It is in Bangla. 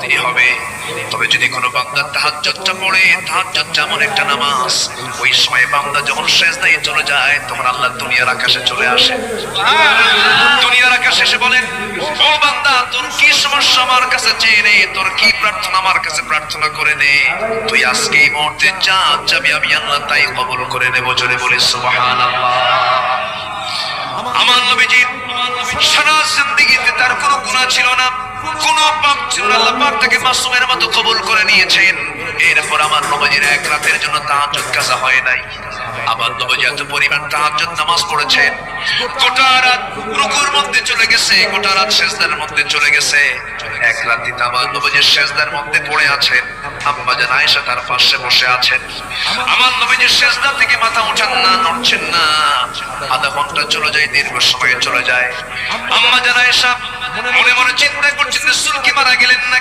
তিনি হবে। তবে যদি কোনো বান্দা তাহাজ্জুদটা পড়ে, তাহাজ্জুদ যেমন একটা নামাজ, ওই সময় বান্দা যখন সিজদায় চলে যায় তখন আল্লাহ দুনিয়ার আকাশে চলে আসে। দুনিয়ার আকাশে এসে বলেন, ও বান্দা, তোর কি সমস্যা আমার কাছে চেয়ে নে, তোর কি প্রার্থনা আমার কাছে প্রার্থনা করে নে, তুই আজকে এই মুহূর্তে যা চাবি আমি আল্লাহ তাই কবুল করে নেব। জোরে বলি সুবহানাল্লাহ। আমার নবীজি সারা জিন্দেগিতে তার কোনো গুনাহ ছিল না, কোনো পাপ ছিল না, আল্লাহ পাক তাকে মাসুমের মতো কবুল করে নিয়েছেন। এরপর আমার নবীজির এক রাতের জন্য তাহাজ্জুদ কাজা হয় নাই। আমার নবীজি এত পরিমাণ তাহাজ্জুদ নামাজ পড়েছেন, গোটা রাত রুকুর মধ্যে চলে গেছে, গোটা রাত সিজদার মধ্যে চলে গেছে। এক রাতে আমার নবীজি সিজদার মধ্যে পড়ে আছেন, আম্মা জান আয়েশা তার পাশে বসে আছেন। আমার নবীজি সিজদা থেকে মাথা উঠান না, নড়ছেন না। আধা ঘন্টা চলে যায়, দীর্ঘ সময় চলে যায়। আম্মা জান আয়েশা মনে মনে চিন্তা করছেন রাসূল কি মারা গেলেন না।